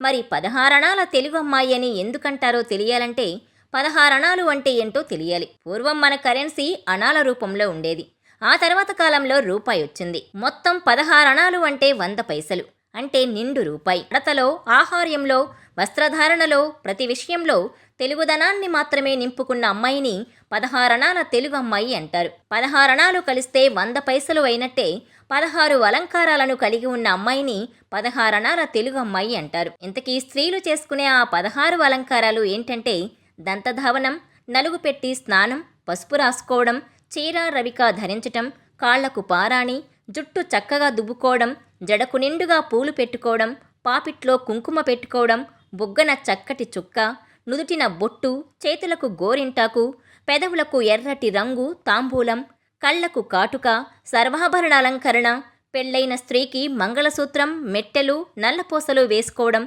మరి 16 అణాల తెలుగు అమ్మాయి అని ఎందుకంటారో తెలియాలంటే 16 అణాలు అంటే ఏంటో తెలియాలి. పూర్వం మన కరెన్సీ అణాల రూపంలో ఉండేది. ఆ తర్వాత కాలంలో రూపాయి వచ్చింది. మొత్తం 16 అణాలు అంటే 100 పైసలు. అంటే నిండు రూపాయి. నడతలో, ఆహార్యంలో, వస్త్రధారణలో, ప్రతి విషయంలో తెలుగుదనాన్ని మాత్రమే నింపుకున్న అమ్మాయిని 16 అణాల తెలుగు అమ్మాయి అంటారు. 16 అణాలు కలిస్తే 100 పైసలు అయినట్టే 16 అలంకారాలను కలిగి ఉన్న అమ్మాయిని 16 అణాల తెలుగు అమ్మాయి అంటారు. ఇంతకీ స్త్రీలు చేసుకునే ఆ 16 అలంకారాలు ఏంటంటే దంతధావనం, నలుగు పెట్టి స్నానం, పసుపు రాసుకోవడం, చీర రవిక ధరించటం, కాళ్లకు పారాణి, జుట్టు చక్కగా దువ్వుకోవడం, జడకు నిండుగా పూలు పెట్టుకోవడం, పాపిట్లో కుంకుమ పెట్టుకోవడం, బుగ్గన చక్కటి చుక్క, నుదుటిన బొట్టు, చేతులకు గోరింటాకు, పెదవులకు ఎర్రటి రంగు తాంబూలం, కళ్లకు కాటుక, సర్వాభరణ అలంకరణ, పెళ్లైన స్త్రీకి మంగళసూత్రం, మెట్టెలు, నల్లపూసలు వేసుకోవడం,